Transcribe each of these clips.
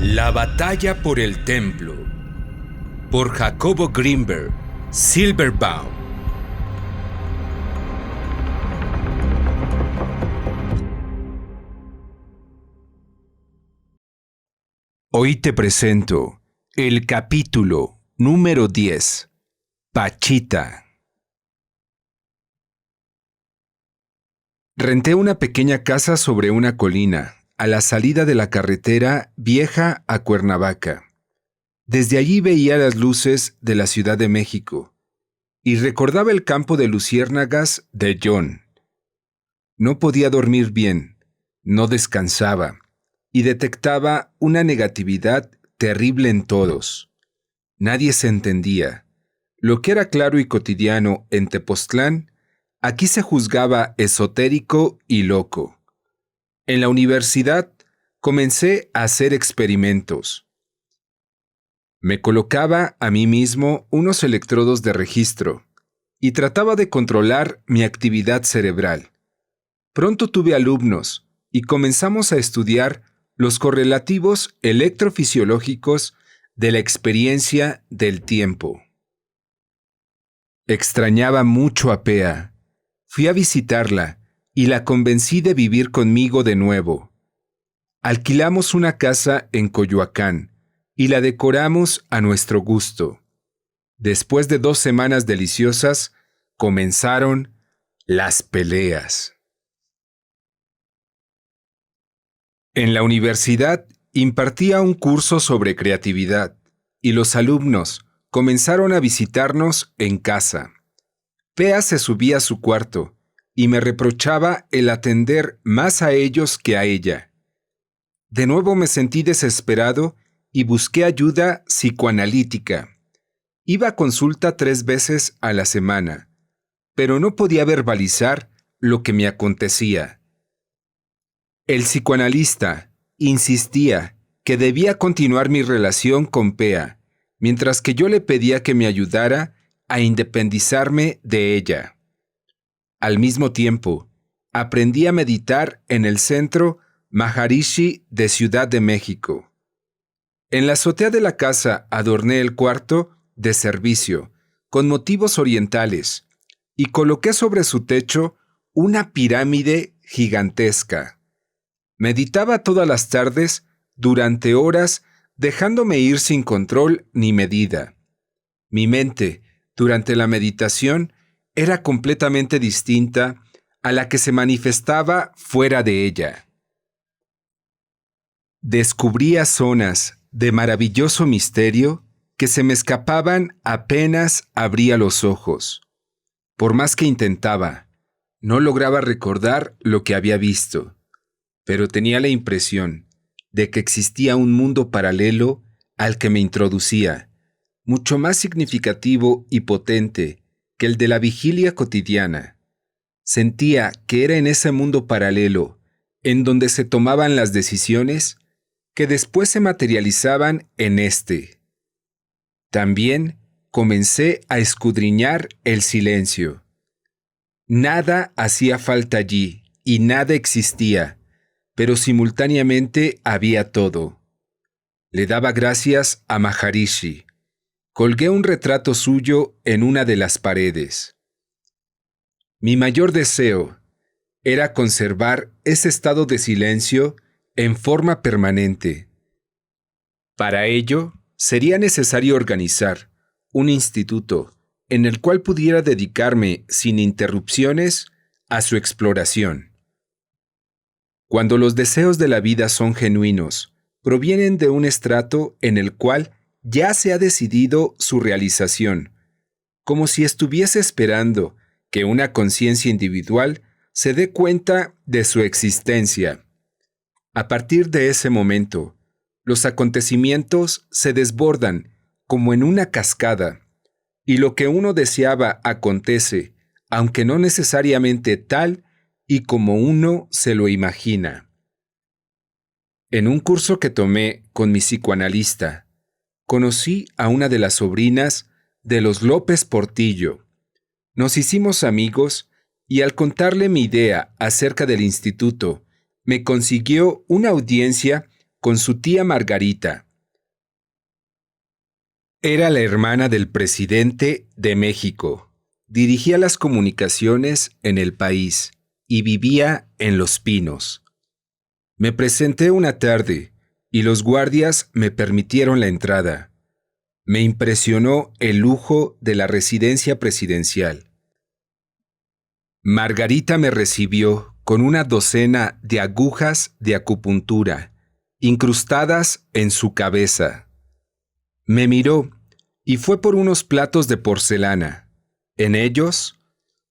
La batalla por el templo, por Jacobo Greenberg, Silverbaum. Hoy te presento el capítulo número 10, Pachita. Renté una pequeña casa sobre una colina, a la salida de la carretera vieja a Cuernavaca. Desde allí veía las luces de la Ciudad de México y recordaba el campo de luciérnagas de John. No podía dormir bien, no descansaba y detectaba una negatividad terrible en todos. Nadie se entendía. Lo que era claro y cotidiano en Tepoztlán, aquí se juzgaba esotérico y loco. En la universidad comencé a hacer experimentos. Me colocaba a mí mismo unos electrodos de registro y trataba de controlar mi actividad cerebral. Pronto tuve alumnos y comenzamos a estudiar los correlativos electrofisiológicos de la experiencia del tiempo. Extrañaba mucho a Pea. Fui a visitarla y la convencí de vivir conmigo de nuevo. Alquilamos una casa en Coyoacán y la decoramos a nuestro gusto. Después de 2 semanas deliciosas, comenzaron las peleas. En la universidad impartía un curso sobre creatividad y los alumnos comenzaron a visitarnos en casa. Pea se subía a su cuarto y me reprochaba el atender más a ellos que a ella. De nuevo me sentí desesperado y busqué ayuda psicoanalítica. Iba a consulta 3 veces a la semana, pero no podía verbalizar lo que me acontecía. El psicoanalista insistía que debía continuar mi relación con Pea, mientras que yo le pedía que me ayudara a independizarme de ella. Al mismo tiempo, aprendí a meditar en el centro Maharishi de Ciudad de México. En la azotea de la casa adorné el cuarto de servicio con motivos orientales y coloqué sobre su techo una pirámide gigantesca. Meditaba todas las tardes durante horas, dejándome ir sin control ni medida. Mi mente, durante la meditación, era completamente distinta a la que se manifestaba fuera de ella. Descubría zonas de maravilloso misterio que se me escapaban apenas abría los ojos. Por más que intentaba, no lograba recordar lo que había visto, pero tenía la impresión de que existía un mundo paralelo al que me introducía, mucho más significativo y potente que el de la vigilia cotidiana. Sentía que era en ese mundo paralelo, en donde se tomaban las decisiones, que después se materializaban en este. También comencé a escudriñar el silencio. Nada hacía falta allí y nada existía, pero simultáneamente había todo. Le daba gracias a Maharishi. Colgué un retrato suyo en una de las paredes. Mi mayor deseo era conservar ese estado de silencio en forma permanente. Para ello, sería necesario organizar un instituto en el cual pudiera dedicarme sin interrupciones a su exploración. Cuando los deseos de la vida son genuinos, provienen de un estrato en el cual ya se ha decidido su realización, como si estuviese esperando que una conciencia individual se dé cuenta de su existencia. A partir de ese momento, los acontecimientos se desbordan como en una cascada, y lo que uno deseaba acontece, aunque no necesariamente tal y como uno se lo imagina. En un curso que tomé con mi psicoanalista, conocí a una de las sobrinas de los López Portillo. Nos hicimos amigos y al contarle mi idea acerca del instituto, me consiguió una audiencia con su tía Margarita. Era la hermana del presidente de México. Dirigía las comunicaciones en el país y vivía en Los Pinos. Me presenté una tarde y los guardias me permitieron la entrada. Me impresionó el lujo de la residencia presidencial. Margarita me recibió con una docena de agujas de acupuntura, incrustadas en su cabeza. Me miró y fue por unos platos de porcelana. En ellos,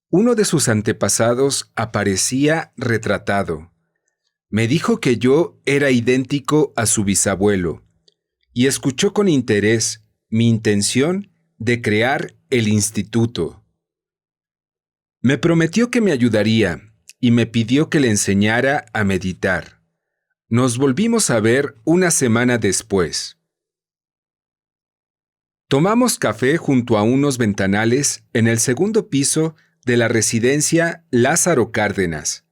uno de sus antepasados aparecía retratado. Me dijo que yo era idéntico a su bisabuelo y escuchó con interés mi intención de crear el instituto. Me prometió que me ayudaría y me pidió que le enseñara a meditar. Nos volvimos a ver una semana después. Tomamos café junto a unos ventanales en el segundo piso de la residencia Lázaro Cárdenas.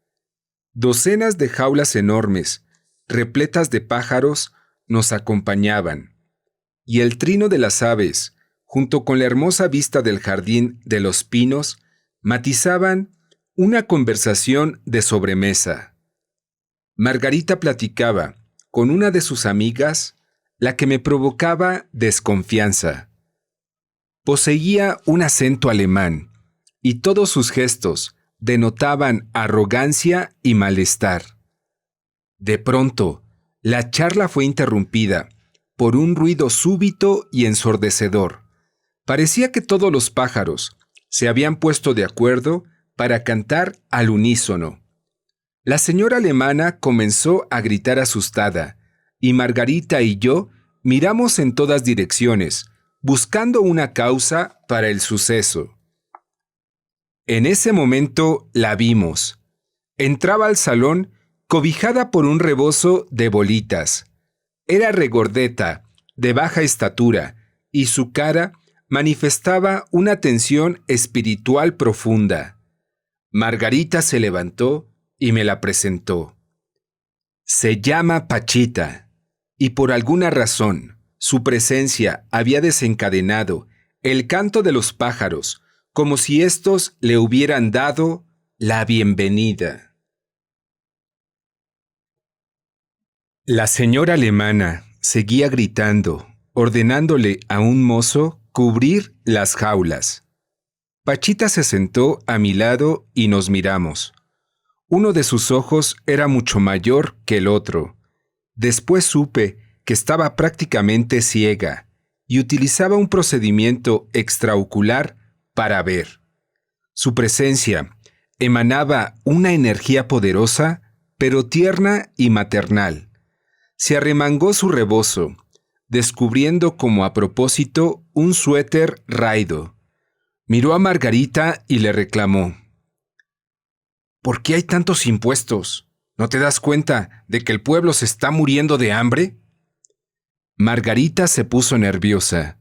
Docenas de jaulas enormes, repletas de pájaros, nos acompañaban, y el trino de las aves, junto con la hermosa vista del jardín de los pinos, matizaban una conversación de sobremesa. Margarita platicaba con una de sus amigas, la que me provocaba desconfianza. Poseía un acento alemán, y todos sus gestos denotaban arrogancia y malestar. De pronto, la charla fue interrumpida por un ruido súbito y ensordecedor. Parecía que todos los pájaros se habían puesto de acuerdo para cantar al unísono. La señora alemana comenzó a gritar asustada, y Margarita y yo miramos en todas direcciones, buscando una causa para el suceso. En ese momento la vimos. Entraba al salón cobijada por un rebozo de bolitas. Era regordeta, de baja estatura, y su cara manifestaba una tensión espiritual profunda. Margarita se levantó y me la presentó. Se llama Pachita, y por alguna razón, su presencia había desencadenado el canto de los pájaros, como si éstos le hubieran dado la bienvenida. La señora alemana seguía gritando, ordenándole a un mozo cubrir las jaulas. Pachita se sentó a mi lado y nos miramos. Uno de sus ojos era mucho mayor que el otro. Después supe que estaba prácticamente ciega y utilizaba un procedimiento extraocular para ver. Su presencia emanaba una energía poderosa, pero tierna y maternal. Se arremangó su rebozo, descubriendo como a propósito un suéter raido. Miró a Margarita y le reclamó: ¿por qué hay tantos impuestos? ¿No te das cuenta de que el pueblo se está muriendo de hambre? Margarita se puso nerviosa.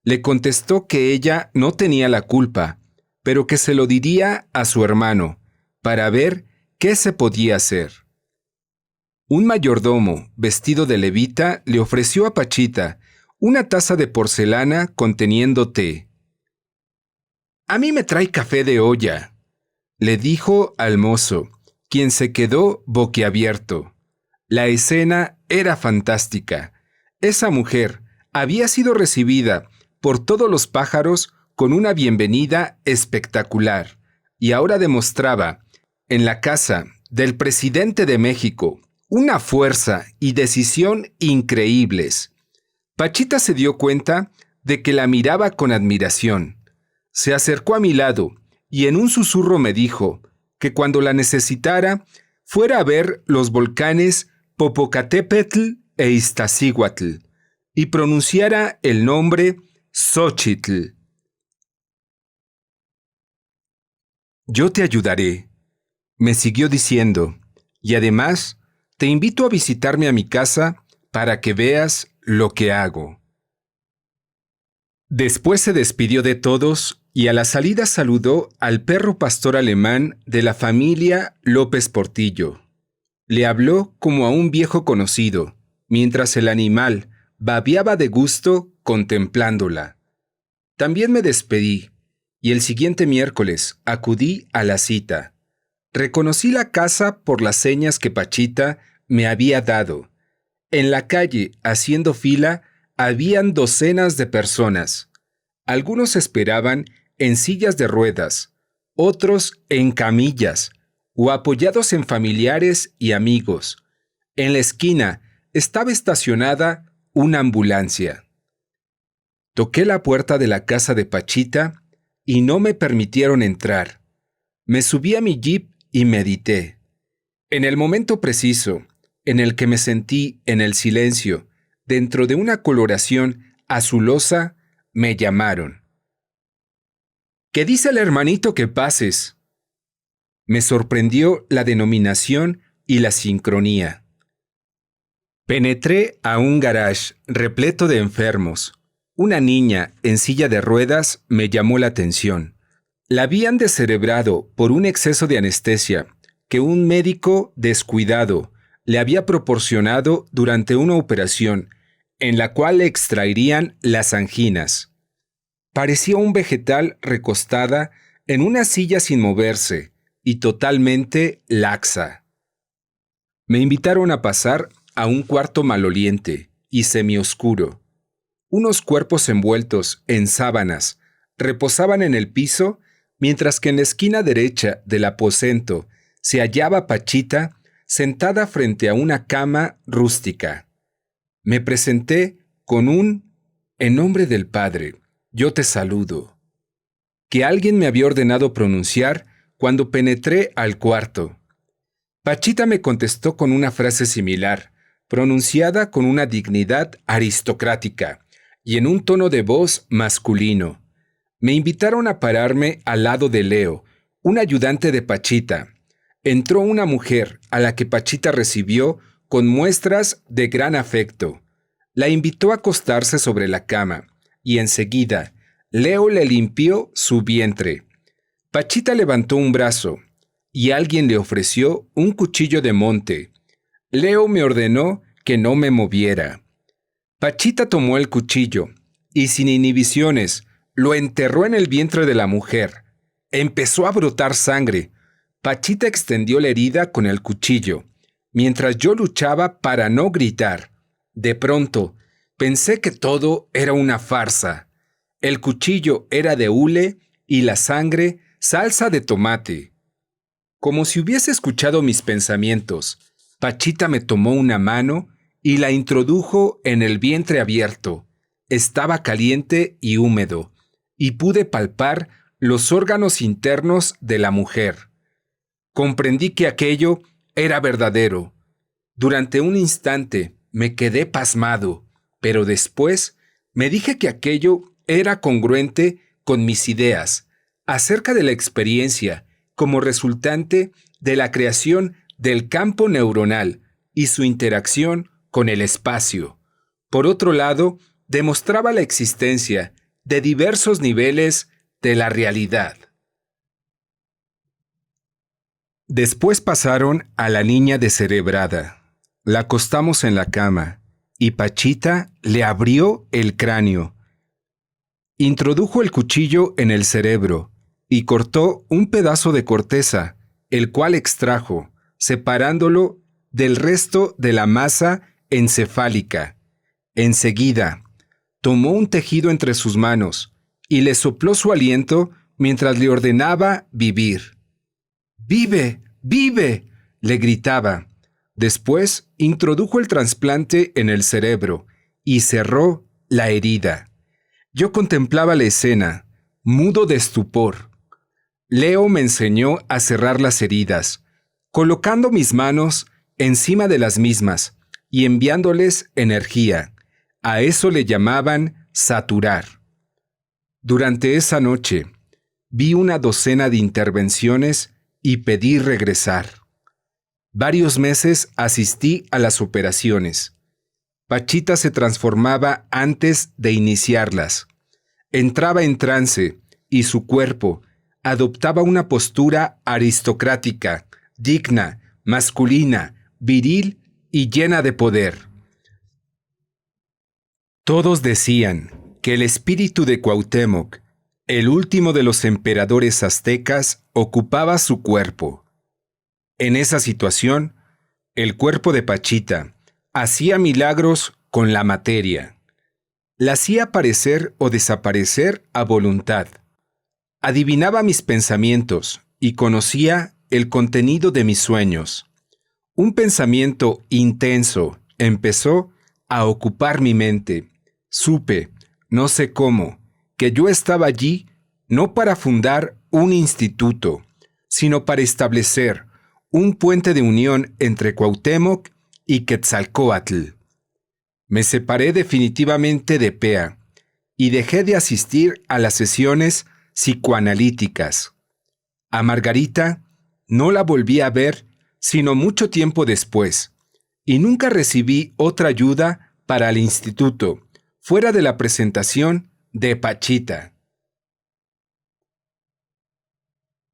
Le contestó que ella no tenía la culpa, pero que se lo diría a su hermano, para ver qué se podía hacer. Un mayordomo, vestido de levita, le ofreció a Pachita una taza de porcelana conteniendo té. «A mí me trae café de olla», le dijo al mozo, quien se quedó boquiabierto. La escena era fantástica. Esa mujer había sido recibida por todos los pájaros con una bienvenida espectacular, y ahora demostraba, en la casa del presidente de México, una fuerza y decisión increíbles. Pachita se dio cuenta de que la miraba con admiración. Se acercó a mi lado y en un susurro me dijo que cuando la necesitara fuera a ver los volcanes Popocatépetl e Iztaccíhuatl y pronunciara el nombre Xóchitl. «Yo te ayudaré», me siguió diciendo, «y además te invito a visitarme a mi casa para que veas lo que hago». Después se despidió de todos y a la salida saludó al perro pastor alemán de la familia López Portillo. Le habló como a un viejo conocido mientras el animal babeaba de gusto contemplándola. También me despedí, y el siguiente miércoles acudí a la cita. Reconocí la casa por las señas que Pachita me había dado. En la calle, haciendo fila, habían docenas de personas. Algunos esperaban en sillas de ruedas, otros en camillas o apoyados en familiares y amigos. En la esquina estaba estacionada una ambulancia. Toqué la puerta de la casa de Pachita y no me permitieron entrar. Me subí a mi jeep y medité. En el momento preciso, en el que me sentí en el silencio, dentro de una coloración azulosa, me llamaron. ¿Qué dice el hermanito que pases? Me sorprendió la denominación y la sincronía. Penetré a un garage repleto de enfermos. Una niña en silla de ruedas me llamó la atención. La habían descerebrado por un exceso de anestesia que un médico descuidado le había proporcionado durante una operación en la cual le extraerían las anginas. Parecía un vegetal recostada en una silla sin moverse y totalmente laxa. Me invitaron a pasar a un cuarto maloliente y semioscuro. Unos cuerpos envueltos en sábanas reposaban en el piso, mientras que en la esquina derecha del aposento se hallaba Pachita sentada frente a una cama rústica. Me presenté con un «En nombre del Padre, yo te saludo», que alguien me había ordenado pronunciar cuando penetré al cuarto. Pachita me contestó con una frase similar, pronunciada con una dignidad aristocrática y en un tono de voz masculino. Me invitaron a pararme al lado de Leo, un ayudante de Pachita. Entró una mujer a la que Pachita recibió con muestras de gran afecto. La invitó a acostarse sobre la cama y enseguida Leo le limpió su vientre. Pachita levantó un brazo y alguien le ofreció un cuchillo de monte. Leo me ordenó que no me moviera. Pachita tomó el cuchillo y sin inhibiciones lo enterró en el vientre de la mujer. Empezó a brotar sangre. Pachita extendió la herida con el cuchillo, mientras yo luchaba para no gritar. De pronto, pensé que todo era una farsa. El cuchillo era de hule y la sangre salsa de tomate. Como si hubiese escuchado mis pensamientos, Pachita me tomó una mano y la introdujo en el vientre abierto. Estaba caliente y húmedo, y pude palpar los órganos internos de la mujer. Comprendí que aquello era verdadero. Durante un instante me quedé pasmado, pero después me dije que aquello era congruente con mis ideas acerca de la experiencia como resultante de la creación del campo neuronal y su interacción con el espacio. Por otro lado, demostraba la existencia de diversos niveles de la realidad. Después pasaron a la niña descerebrada. La acostamos en la cama y Pachita le abrió el cráneo. Introdujo el cuchillo en el cerebro y cortó un pedazo de corteza, el cual extrajo, separándolo del resto de la masa encefálica. Enseguida, tomó un tejido entre sus manos y le sopló su aliento mientras le ordenaba vivir. «¡Vive! ¡Vive!», le gritaba. Después introdujo el trasplante en el cerebro y cerró la herida. Yo contemplaba la escena, mudo de estupor. Leo me enseñó a cerrar las heridas, colocando mis manos encima de las mismas y enviándoles energía. A eso le llamaban saturar. Durante esa noche, vi una docena de intervenciones y pedí regresar. Varios meses asistí a las operaciones. Pachita se transformaba antes de iniciarlas. Entraba en trance y su cuerpo adoptaba una postura aristocrática, digna, masculina, viril y llena de poder. Todos decían que el espíritu de Cuauhtémoc, el último de los emperadores aztecas, ocupaba su cuerpo. En esa situación, el cuerpo de Pachita hacía milagros con la materia. La hacía aparecer o desaparecer a voluntad. Adivinaba mis pensamientos y conocía el contenido de mis sueños. Un pensamiento intenso empezó a ocupar mi mente. Supe, no sé cómo, que yo estaba allí no para fundar un instituto, sino para establecer un puente de unión entre Cuauhtémoc y Quetzalcóatl. Me separé definitivamente de Pea y dejé de asistir a las sesiones psicoanalíticas. A Margarita no la volví a ver sino mucho tiempo después, y nunca recibí otra ayuda para el instituto, fuera de la presentación de Pachita.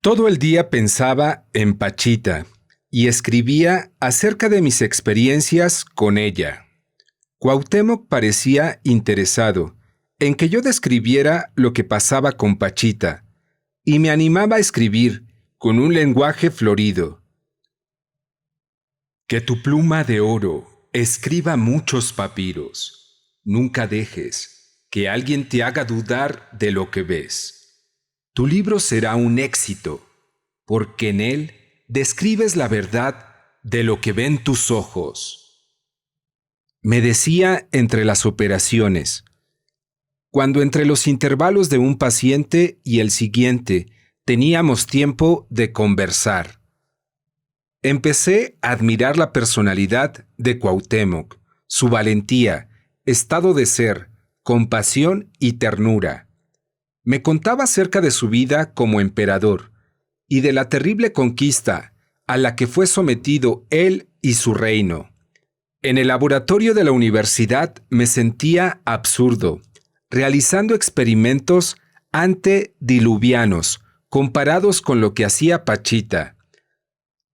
Todo el día pensaba en Pachita y escribía acerca de mis experiencias con ella. Cuauhtémoc parecía interesado en que yo describiera lo que pasaba con Pachita y me animaba a escribir con un lenguaje florido. Que tu pluma de oro escriba muchos papiros. Nunca dejes que alguien te haga dudar de lo que ves. Tu libro será un éxito, porque en él describes la verdad de lo que ven tus ojos. Me decía entre las operaciones, cuando entre los intervalos de un paciente y el siguiente teníamos tiempo de conversar. Empecé a admirar la personalidad de Cuauhtémoc, su valentía, estado de ser, compasión y ternura. Me contaba acerca de su vida como emperador y de la terrible conquista a la que fue sometido él y su reino. En el laboratorio de la universidad me sentía absurdo, realizando experimentos antediluvianos comparados con lo que hacía Pachita.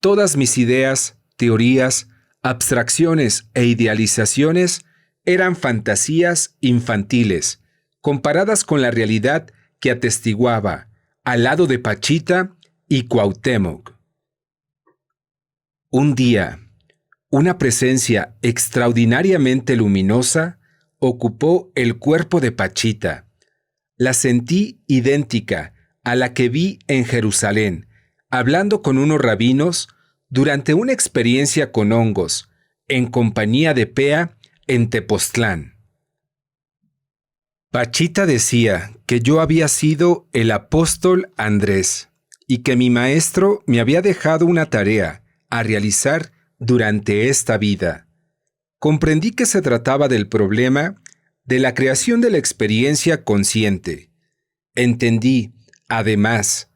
Todas mis ideas, teorías, abstracciones e idealizaciones eran fantasías infantiles, comparadas con la realidad que atestiguaba al lado de Pachita y Cuauhtémoc. Un día, una presencia extraordinariamente luminosa ocupó el cuerpo de Pachita. La sentí idéntica a la que vi en Jerusalén, hablando con unos rabinos durante una experiencia con hongos, en compañía de Pea en Tepoztlán. Pachita decía que yo había sido el apóstol Andrés y que mi maestro me había dejado una tarea a realizar durante esta vida. Comprendí que se trataba del problema de la creación de la experiencia consciente. Entendí, además,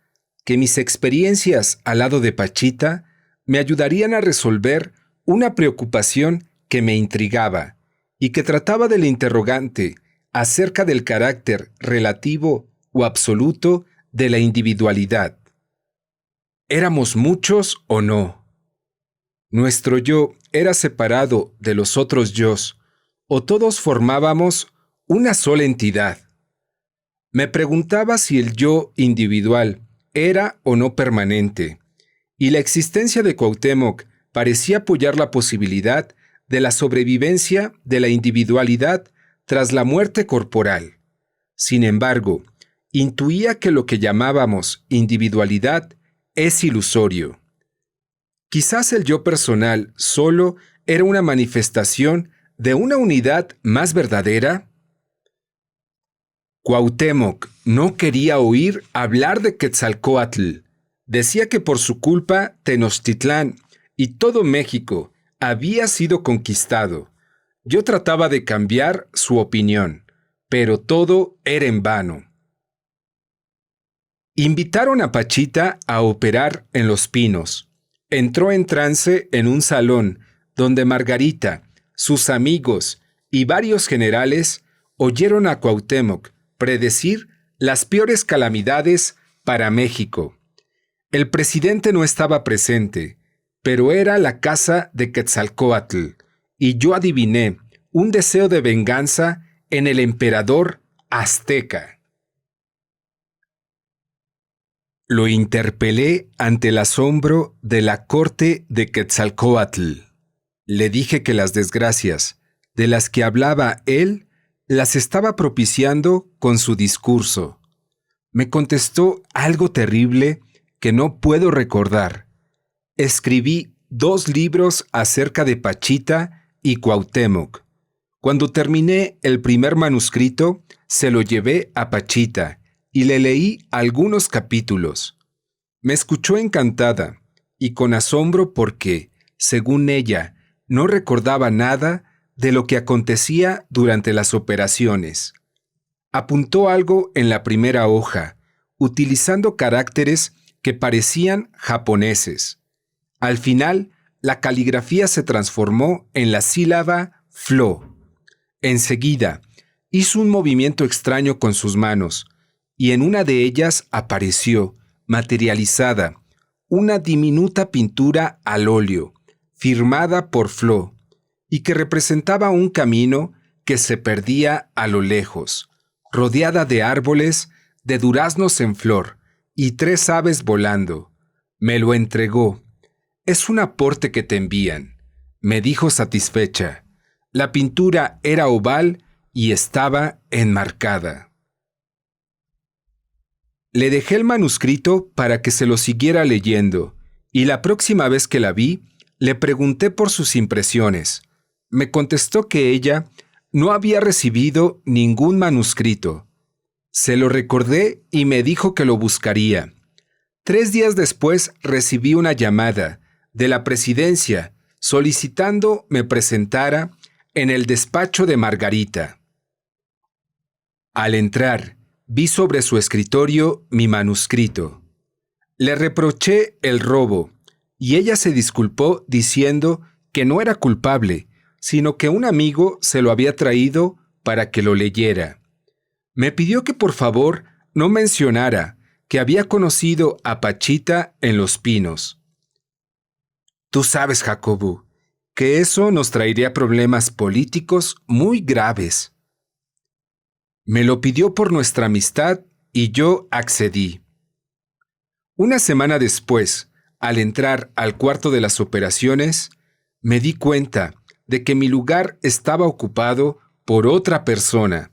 que mis experiencias al lado de Pachita me ayudarían a resolver una preocupación que me intrigaba y que trataba del interrogante acerca del carácter relativo o absoluto de la individualidad. ¿Éramos muchos o no? ¿Nuestro yo era separado de los otros yos o todos formábamos una sola entidad? Me preguntaba si el yo individual era o no permanente, y la existencia de Cuauhtémoc parecía apoyar la posibilidad de la sobrevivencia de la individualidad tras la muerte corporal. Sin embargo, intuía que lo que llamábamos individualidad es ilusorio. Quizás el yo personal solo era una manifestación de una unidad más verdadera. Cuauhtémoc no quería oír hablar de Quetzalcóatl. Decía que por su culpa Tenochtitlán y todo México había sido conquistado. Yo trataba de cambiar su opinión, pero todo era en vano. Invitaron a Pachita a operar en Los Pinos. Entró en trance en un salón donde Margarita, sus amigos y varios generales oyeron a Cuauhtémoc predecir las peores calamidades para México. El presidente no estaba presente, pero era la casa de Quetzalcóatl, y yo adiviné un deseo de venganza en el emperador azteca. Lo interpelé ante el asombro de la corte de Quetzalcóatl. Le dije que las desgracias de las que hablaba él las estaba propiciando con su discurso. Me contestó algo terrible que no puedo recordar. Escribí 2 libros acerca de Pachita y Cuauhtémoc. Cuando terminé el primer manuscrito, se lo llevé a Pachita y le leí algunos capítulos. Me escuchó encantada y con asombro porque, según ella, no recordaba nada de lo que acontecía durante las operaciones. Apuntó algo en la primera hoja, utilizando caracteres que parecían japoneses. Al final, la caligrafía se transformó en la sílaba flo. Enseguida, hizo un movimiento extraño con sus manos, y en una de ellas apareció, materializada, una diminuta pintura al óleo, firmada por Flo, y que representaba un camino que se perdía a lo lejos, rodeada de árboles, de duraznos en flor, y 3 aves volando. Me lo entregó. «Es un aporte que te envían», me dijo satisfecha. La pintura era oval y estaba enmarcada. Le dejé el manuscrito para que se lo siguiera leyendo, y la próxima vez que la vi, le pregunté por sus impresiones. Me contestó que ella no había recibido ningún manuscrito. Se lo recordé y me dijo que lo buscaría. 3 días después recibí una llamada de la presidencia solicitando me presentara en el despacho de Margarita. Al entrar, vi sobre su escritorio mi manuscrito. Le reproché el robo y ella se disculpó diciendo que no era culpable, sino que un amigo se lo había traído para que lo leyera. Me pidió que por favor no mencionara que había conocido a Pachita en Los Pinos. Tú sabes, Jacobo, que eso nos traería problemas políticos muy graves. Me lo pidió por nuestra amistad y yo accedí. Una semana después, al entrar al cuarto de las operaciones, me di cuenta de que mi lugar estaba ocupado por otra persona.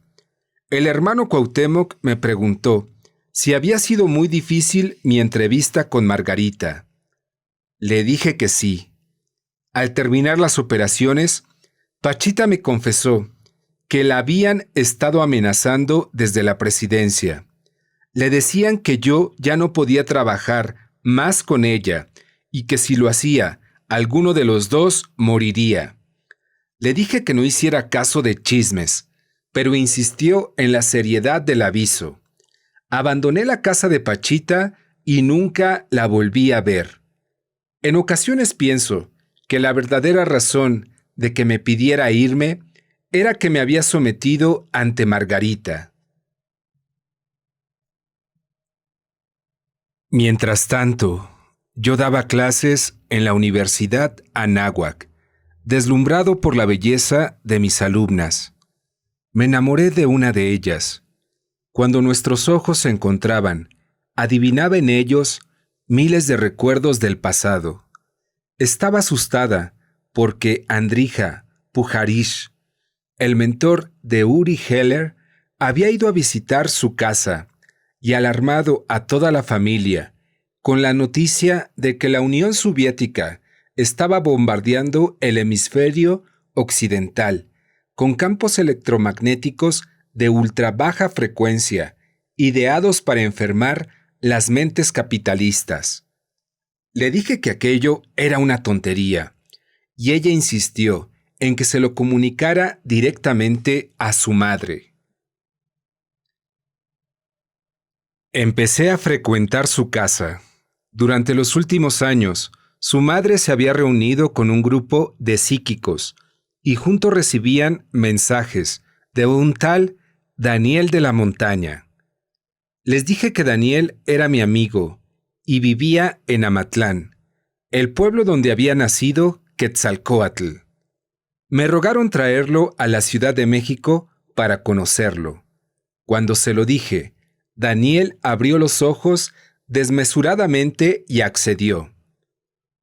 El hermano Cuauhtémoc me preguntó si había sido muy difícil mi entrevista con Margarita. Le dije que sí. Al terminar las operaciones, Pachita me confesó que la habían estado amenazando desde la presidencia. Le decían que yo ya no podía trabajar más con ella y que si lo hacía, alguno de los dos moriría. Le dije que no hiciera caso de chismes, pero insistió en la seriedad del aviso. Abandoné la casa de Pachita y nunca la volví a ver. En ocasiones pienso que la verdadera razón de que me pidiera irme era que me había sometido ante Margarita. Mientras tanto, yo daba clases en la Universidad Anáhuac, deslumbrado por la belleza de mis alumnas. Me enamoré de una de ellas. Cuando nuestros ojos se encontraban, adivinaba en ellos miles de recuerdos del pasado. Estaba asustada porque Andrija Pujarich, el mentor de Uri Geller, había ido a visitar su casa y alarmado a toda la familia con la noticia de que la Unión Soviética estaba bombardeando el hemisferio occidental con campos electromagnéticos de ultra baja frecuencia, ideados para enfermar las mentes capitalistas. Le dije que aquello era una tontería, y ella insistió en que se lo comunicara directamente a su madre. Empecé a frecuentar su casa. Durante los últimos años, su madre se había reunido con un grupo de psíquicos y juntos recibían mensajes de un tal Daniel de la Montaña. Les dije que Daniel era mi amigo y vivía en Amatlán, el pueblo donde había nacido Quetzalcóatl. Me rogaron traerlo a la Ciudad de México para conocerlo. Cuando se lo dije, Daniel abrió los ojos desmesuradamente y accedió.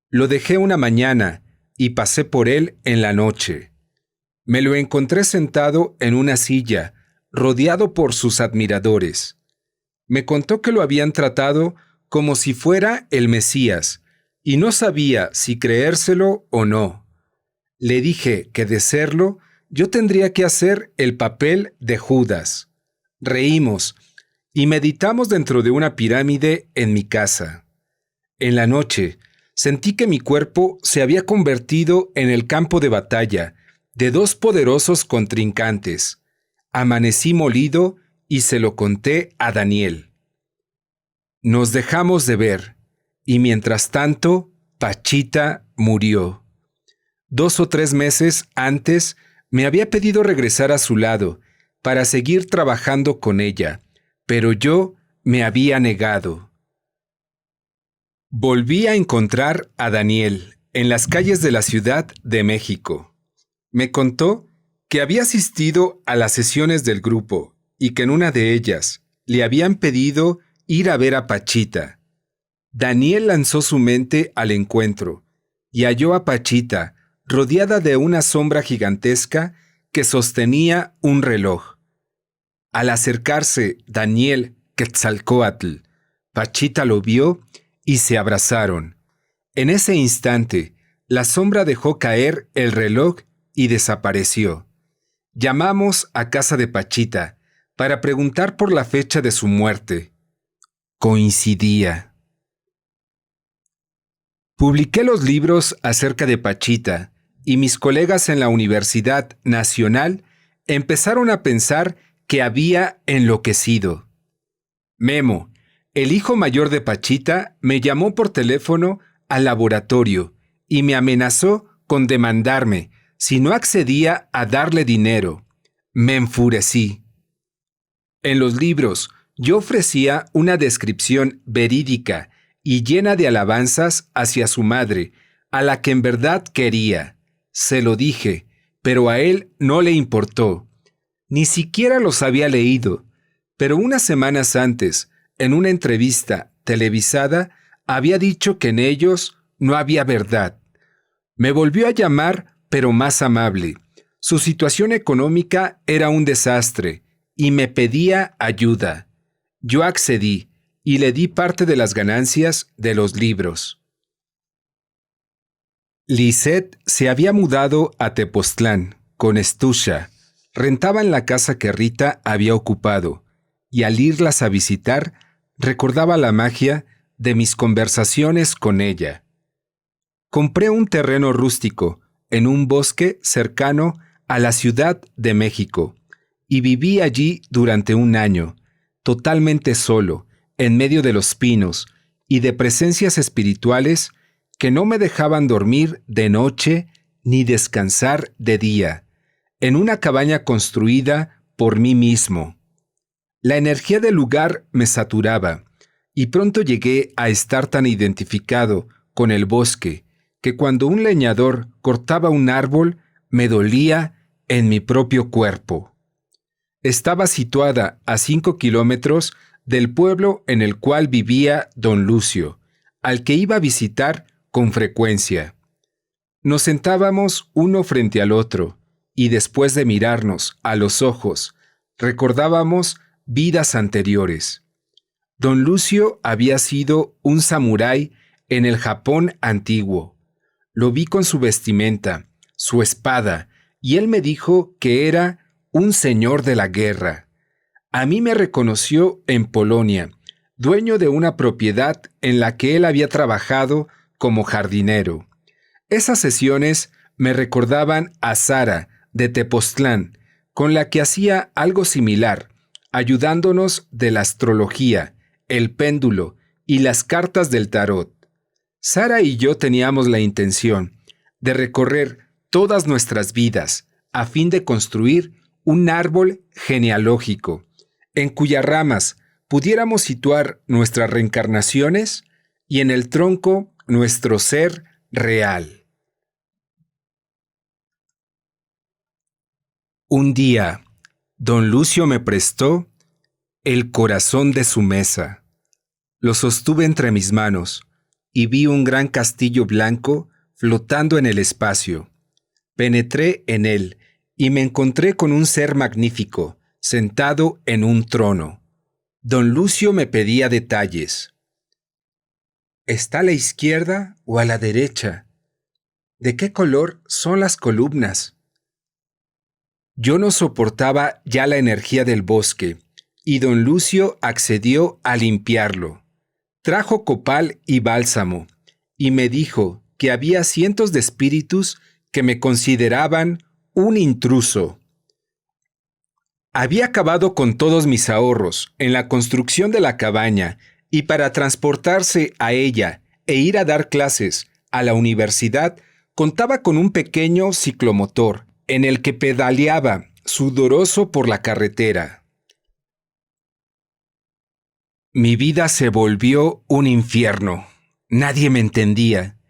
Lo dejé una mañana y pasé por él en la noche. Me lo encontré sentado en una silla, rodeado por sus admiradores. Me contó que lo habían tratado como si fuera el Mesías, y no sabía si creérselo o no. Le dije que de serlo, yo tendría que hacer el papel de Judas. Reímos y meditamos dentro de una pirámide en mi casa. En la noche, sentí que mi cuerpo se había convertido en el campo de batalla de dos poderosos contrincantes. Amanecí molido y se lo conté a Daniel. Nos dejamos de ver, y mientras tanto, Pachita murió. 2 o 3 meses antes, me había pedido regresar a su lado para seguir trabajando con ella, pero yo me había negado. Volví a encontrar a Daniel en las calles de la Ciudad de México. Me contó que había asistido a las sesiones del grupo y que en una de ellas le habían pedido ir a ver a Pachita. Daniel lanzó su mente al encuentro y halló a Pachita rodeada de una sombra gigantesca que sostenía un reloj. Al acercarse Daniel Quetzalcóatl, Pachita lo vio y se abrazaron. En ese instante, la sombra dejó caer el reloj y desapareció. Llamamos a casa de Pachita para preguntar por la fecha de su muerte. Coincidía. Publiqué los libros acerca de Pachita y mis colegas en la Universidad Nacional empezaron a pensar que había enloquecido. Memo, el hijo mayor de Pachita, me llamó por teléfono al laboratorio y me amenazó con demandarme si no accedía a darle dinero. Me enfurecí. En los libros, yo ofrecía una descripción verídica y llena de alabanzas hacia su madre, a la que en verdad quería. Se lo dije, pero a él no le importó. Ni siquiera los había leído, pero unas semanas antes, en una entrevista televisada, había dicho que en ellos no había verdad. Me volvió a llamar, pero más amable. Su situación económica era un desastre y me pedía ayuda. Yo accedí y le di parte de las ganancias de los libros. Lisette se había mudado a Tepoztlán con Estusha. Rentaban la casa que Rita había ocupado y al irlas a visitar recordaba la magia de mis conversaciones con ella. Compré un terreno rústico en un bosque cercano a la Ciudad de México y viví allí durante un año, totalmente solo, en medio de los pinos y de presencias espirituales que no me dejaban dormir de noche ni descansar de día, en una cabaña construida por mí mismo. La energía del lugar me saturaba y pronto llegué a estar tan identificado con el bosque que cuando un leñador cortaba un árbol me dolía en mi propio cuerpo. Estaba situada a 5 kilómetros del pueblo en el cual vivía don Lucio, al que iba a visitar con frecuencia. Nos sentábamos uno frente al otro y después de mirarnos a los ojos, recordábamos vidas anteriores. Don Lucio había sido un samurái en el Japón antiguo. Lo vi con su vestimenta, su espada, y él me dijo que era un señor de la guerra. A mí me reconoció en Polonia, dueño de una propiedad en la que él había trabajado como jardinero. Esas sesiones me recordaban a Sara de Tepoztlán, con la que hacía algo similar, ayudándonos de la astrología, el péndulo y las cartas del tarot. Sara y yo teníamos la intención de recorrer todas nuestras vidas a fin de construir un árbol genealógico, en cuyas ramas pudiéramos situar nuestras reencarnaciones y en el tronco nuestro ser real. Un día, Don Lucio me prestó el corazón de su mesa. Lo sostuve entre mis manos y vi un gran castillo blanco flotando en el espacio. Penetré en él y me encontré con un ser magnífico, sentado en un trono. Don Lucio me pedía detalles. ¿Está a la izquierda o a la derecha? ¿De qué color son las columnas? Yo no soportaba ya la energía del bosque, y don Lucio accedió a limpiarlo. Trajo copal y bálsamo, y me dijo que había cientos de espíritus que me consideraban un intruso. Había acabado con todos mis ahorros en la construcción de la cabaña, y para transportarse a ella e ir a dar clases a la universidad, contaba con un pequeño ciclomotor en el que pedaleaba sudoroso por la carretera. Mi vida se volvió un infierno. Nadie me entendía.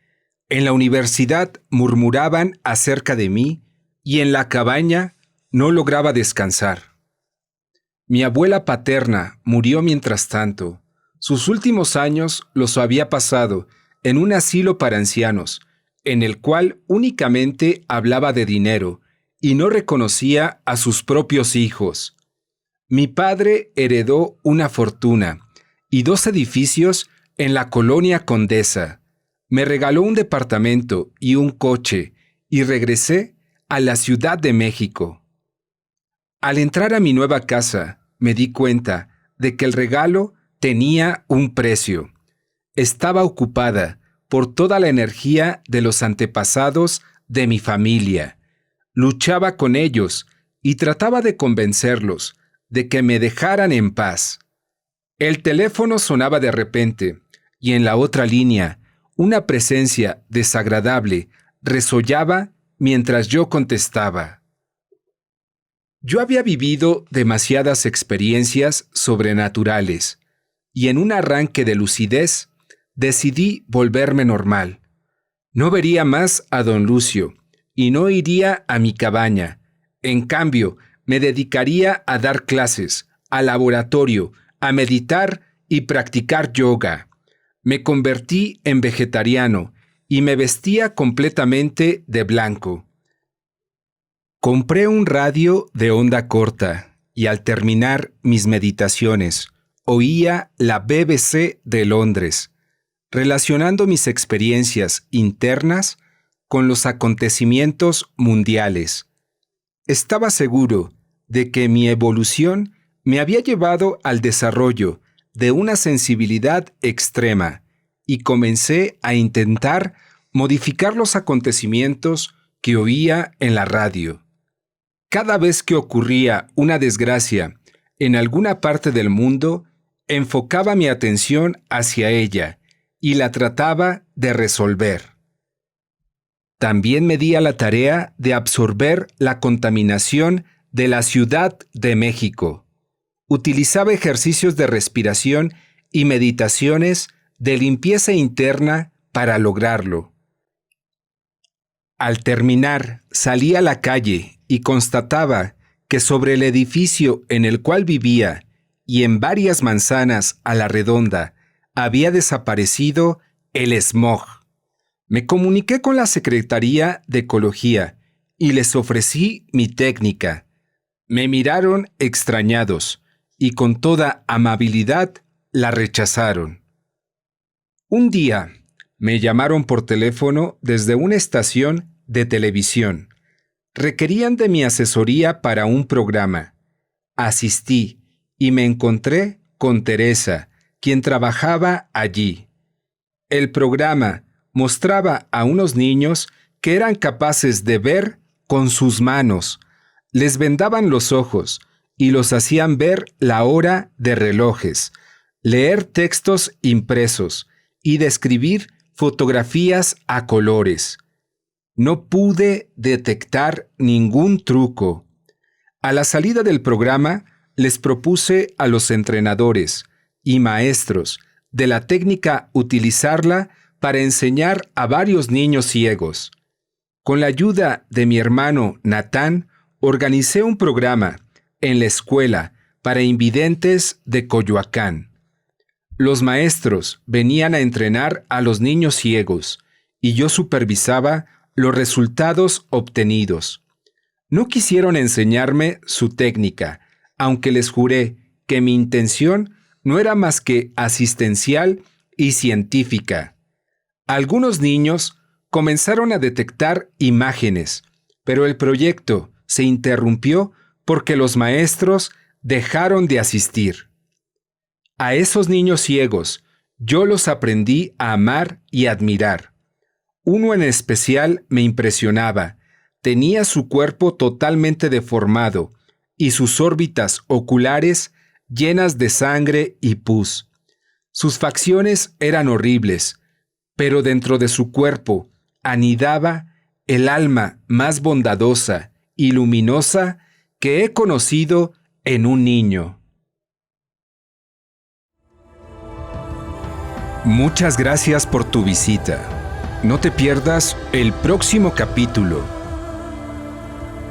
En la universidad murmuraban acerca de mí y en la cabaña no lograba descansar. Mi abuela paterna murió mientras tanto. Sus últimos años los había pasado en un asilo para ancianos, en el cual únicamente hablaba de dinero y no reconocía a sus propios hijos. Mi padre heredó una fortuna y 2 edificios en la colonia Condesa. Me regaló un departamento y un coche y regresé a la Ciudad de México. Al entrar a mi nueva casa, me di cuenta de que el regalo tenía un precio. Estaba ocupada por toda la energía de los antepasados de mi familia. Luchaba con ellos y trataba de convencerlos de que me dejaran en paz. El teléfono sonaba de repente y en la otra línea una presencia desagradable resollaba mientras yo contestaba. Yo había vivido demasiadas experiencias sobrenaturales y en un arranque de lucidez decidí volverme normal. No vería más a don Lucio y no iría a mi cabaña. En cambio, me dedicaría a dar clases, al laboratorio, a meditar y practicar yoga. Me convertí en vegetariano y me vestía completamente de blanco. Compré un radio de onda corta y al terminar mis meditaciones, oía la BBC de Londres, relacionando mis experiencias internas con los acontecimientos mundiales. Estaba seguro de que mi evolución me había llevado al desarrollo de una sensibilidad extrema y comencé a intentar modificar los acontecimientos que oía en la radio. Cada vez que ocurría una desgracia en alguna parte del mundo, enfocaba mi atención hacia ella y la trataba de resolver. También me di a la tarea de absorber la contaminación de la Ciudad de México. Utilizaba ejercicios de respiración y meditaciones de limpieza interna para lograrlo. Al terminar, salí a la calle y constataba que sobre el edificio en el cual vivía y en varias manzanas a la redonda había desaparecido el smog. Me comuniqué con la Secretaría de Ecología y les ofrecí mi técnica. Me miraron extrañados y con toda amabilidad la rechazaron. Un día me llamaron por teléfono desde una estación de televisión. Requerían de mi asesoría para un programa. Asistí y me encontré con Teresa, quien trabajaba allí. El programa mostraba a unos niños que eran capaces de ver con sus manos. Les vendaban los ojos y los hacían ver la hora de relojes, leer textos impresos y describir fotografías a colores. No pude detectar ningún truco. A la salida del programa, les propuse a los entrenadores y maestros de la técnica utilizarla para enseñar a varios niños ciegos. Con la ayuda de mi hermano Natán, organicé un programa en la escuela para invidentes de Coyoacán. Los maestros venían a entrenar a los niños ciegos y yo supervisaba los resultados obtenidos. No quisieron enseñarme su técnica, aunque les juré que mi intención no era más que asistencial y científica. Algunos niños comenzaron a detectar imágenes, pero el proyecto se interrumpió porque los maestros dejaron de asistir. A esos niños ciegos yo los aprendí a amar y admirar. Uno en especial me impresionaba. Tenía su cuerpo totalmente deformado y sus órbitas oculares llenas de sangre y pus. Sus facciones eran horribles, pero dentro de su cuerpo anidaba el alma más bondadosa y luminosa que he conocido en un niño. Muchas gracias por tu visita. No te pierdas el próximo capítulo.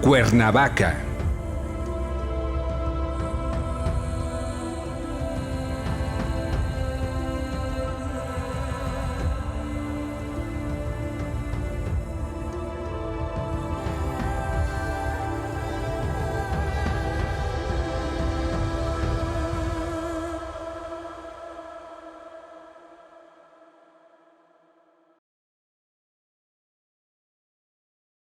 Cuernavaca.